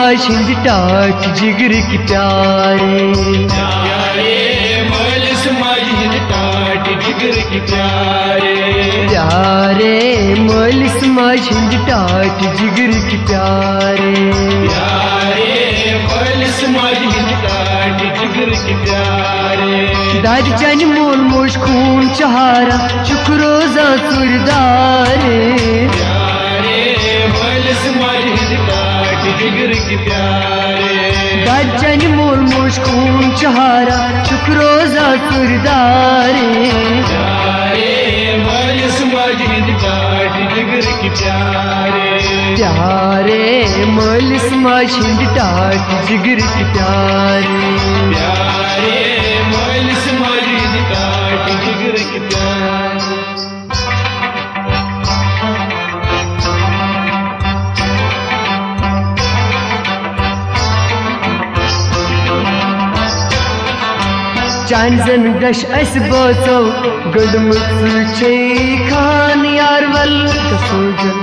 माजिंद टाट जिगर की प्यारे मालिस माजिंद टाट जिगर की प्यारे मालिस माजिंद टाट जिगर की प्यारे मालिस माजिंद टाट जिगर की प्यारे दाद चन मोल मोश खून चहारा चुक रोजा सुरदारे मालिस माजिंद टाट जिगर की प्यारे दाद चन मोल मोश खून चहारा चुक रोजा सुरदारे मालिस माजिंद टाट जिगर की प्यारे मालिस माजिंद टाट जिगर की प्यारे मालिस माजिंद टाट जिगर की प्यारे चांदन गश अस बोचो गुडमुत छे खान यार वल कसोजन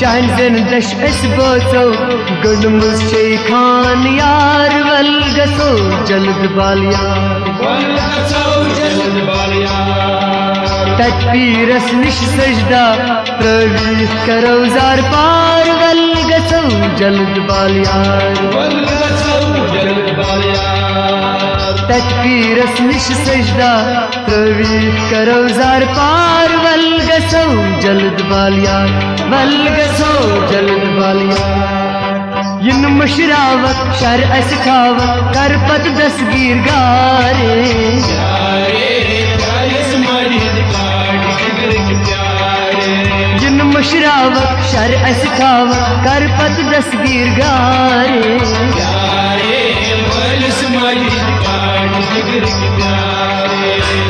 चांदन दश अस बोचो गुडमुत छे खान यार वल गसो जल्द बालियार तकबीरस निश सजदा प्रवी करो जार पार वल गसो जल्द बालियार तकबीरस निश सजदा प्रवी करो जार पार वल गसो जल्द बालियार वल गसो जल्द बालियार इन मशरावत शर अस खावत कर पत दसगीर गारे इन मशरावत शर अस खावत कर पत दसगीर गारे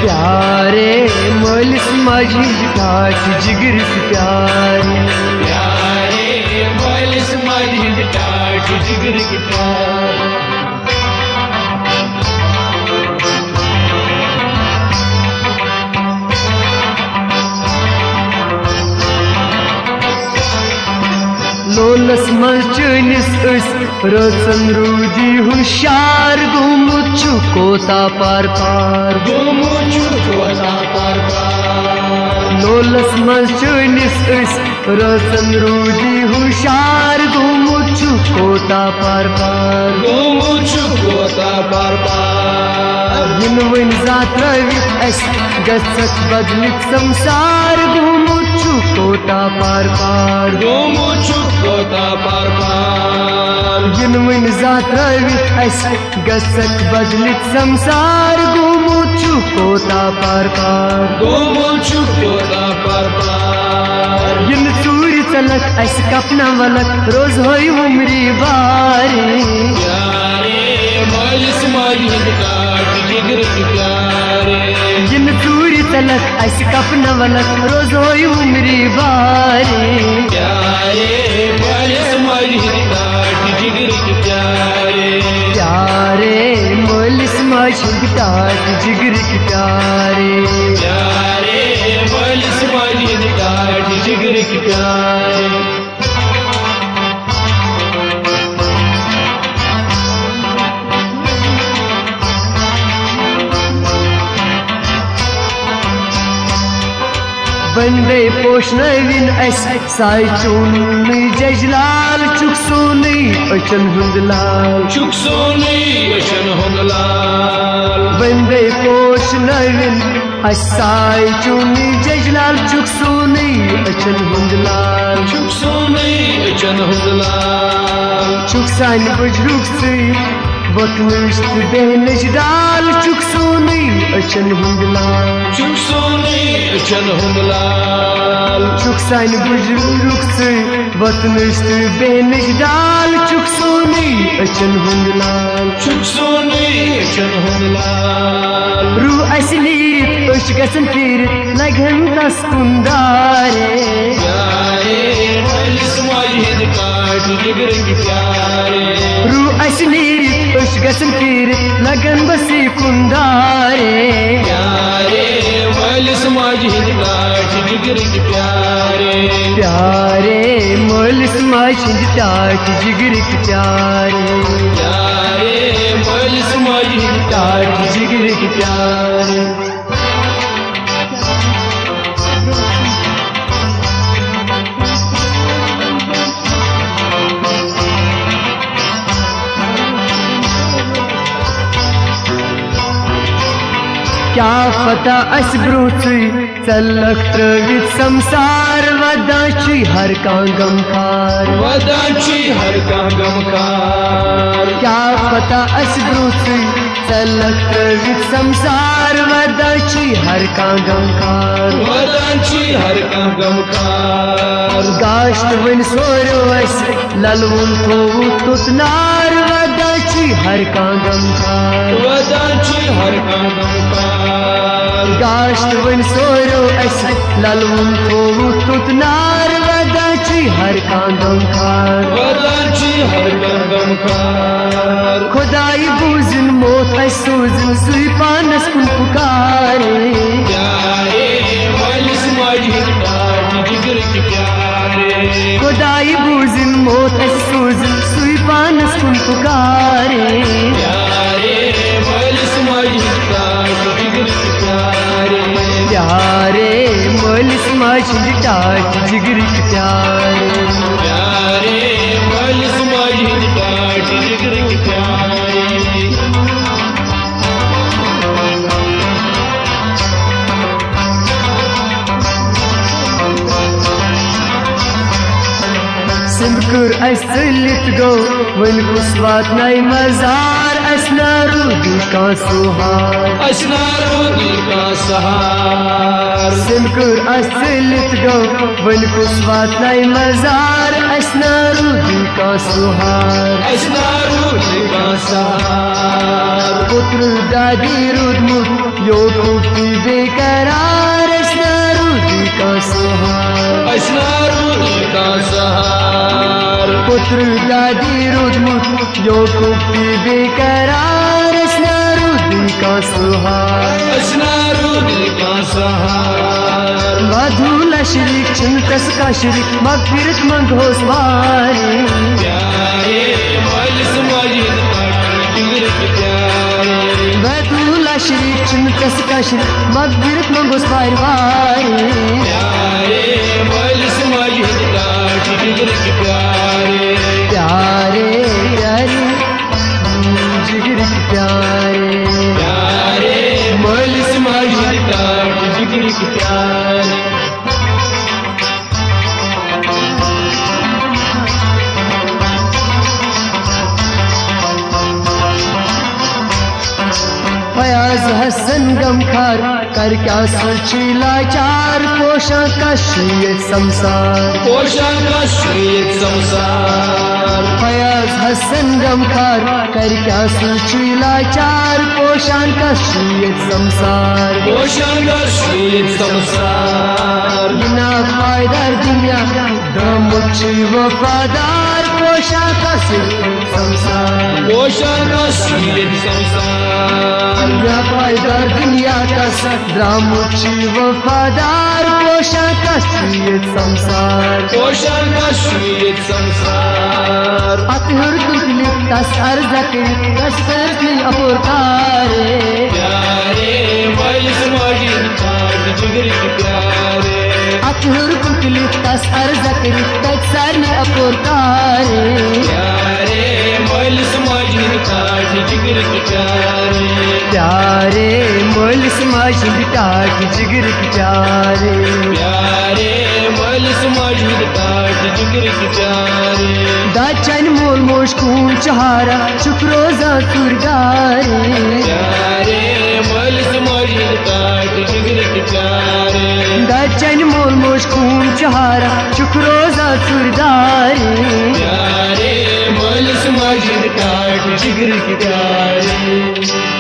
प्यारे मालिस माजिंद टाट जिगर की प्यारे मालिस माजिंद टाट जिगर की प्यारे लोलस मज चनिस रोचन रूदी हुशार गुमुचु कोता पार पार लोलस मज चनिस रोचन रूदी हुशार गुमुचु कोता पार पार इन वन जात रवित अस गसत बदलित संसार गुमुचु कोता पार पार इन वन जात रवित अस गसत बदलित संसार गुमुचु कोता पार पार इन सूर्य चलक अस कपना वलक रोज होई उमरी बारे इन सूर्य चलक अस कपना वलक रोज होई उमरी बारे मालिस माजिंद टाट जिगर की प्यारे मालिस माजिंद टाट जिगर की प्यारे बंदे पोष नवीन अस साय चून जजलाल चुक सोनी अचन हुंदलाल बंदे पोष नवीन अस साय चून जजलाल चुक सोनी अचन हुंदलाल चुक सान बुजुर्ग से वतनश तो बहनश डाल चुक सोनी अचन हुंदलाल चुक सोनी अचन हुंदलाल चुक सान बुजुर्ग से वतनश तो बहनश डाल चुक सोनी अचन हुंदलाल चुक सोनी अचन हुंदलाल रू असनीत अश गसन फिर लगन तस कुंदारे प्यारे मलिस माजिद काट जिगर की प्यारे रू असनीत अश गसन फिर लगन बसी कुंदारे प्यारे मलिस माजिद काट जिगर की प्यारे प्यारे मलिस माजिद काट जिगर की प्यारे प्यारे मलिस माजिद काट जिगर की प्यारे क्या पता अस ब्रूची चलक त्रवित संसार वदाची हर का गमखार वदाची हर का गमखार क्या पता अस ब्रूची चलक त्रवित संसार वदाची हर का गमखार वदाची हर का गमखार गाश्त वन सोरो अस ललवुन थोवु तुतनार वदाची हर का गमखार वदाची हर का गमखार गाश्त वन सोरो अस ललवुन थोवु तुतनार वदाची हर का गमखार वदाची हर का गमखार खुदाई बूजन मोत सूजन सुई पानस कुन पुकारे प्यारे मलिस माजिद काट जिगर की प्यारे खुदाई बूजन मोत सूजन सुई पानस कुन पुकारे प्यारे मलिस माजिद काट जिगर की प्यारे प्यारे मलिस माजिद काट जिगर की प्यारे प्यारे मलिस माजिद काट जिगर की प्यारे सिमकुर असलित गो वन कुसवात नई मजार असनारू दिल का सुहार असनारू दिल का सहार सिमकुर असलित गो वन कुसवात नई मजार असनारू दिल का सुहार असनारू दिल का सहार पुत्र दादी रुदमुत यो कुपी बेकरार असनारू दिल का सुहार असनारू दिल का सहार पुत्र दादी रुदमुत यो कुपी बेकरार असनारू दिल का सुहार असनारू दिल का सहार मधुला शरीक चिंतस का शरीक मगफिरत मंगोस वारे प्यारे मलिस माजिद काट जिगर की प्यारे मधुला शरीक चिंतस का शरीक मगफिरत मंगोस वारे प्यारे मलिस माजिद काट जिगर की प्यारे प्यारे प्यारे जिगर की प्यारे प्यारे मलिस माजिद काट जिगर की प्यारे फयाज हसन गमखार कर क्या सोची लाचार पोशा का शीत संसार पोषा का शीत संसार फयाज हसन गमखार कर क्या सोची लाचार पोशान का शीत संसार पोषा का शीत संसार बिना फायदा दुनिया दमुची वफादार पोशा का शीत संसार पोषा का शीत संसार बिना फायदा दुनिया का द्रामुची वफादार पोशा का शीत संसार पोषा का शीत संसार अतहर तुझलिप तस अर्ज करी तस फैसली अपुरकारे प्यारे मलिस माजिद काट जिगर की प्यारे अतहुर पुतली तस अर्ज कर तक सारने अपोर तारे प्यारे मोलिस माजिद टाट जिगर की प्यारे प्यारे मोलिस माजिद टाट जिगर की प्यारे प्यारे मोलिस माजिद टाट जिगर की प्यारे दाचन मोल मोश खून चहारा शुक्रोजा सुरगारे प्यारे मोलिस माजिद टाट जिगर की प्यारे दाचन मोल मोश खून चहारा शुक्रोजा सुरगारे प्यारे मोलिस माजिद टाट जिगर की प्यारे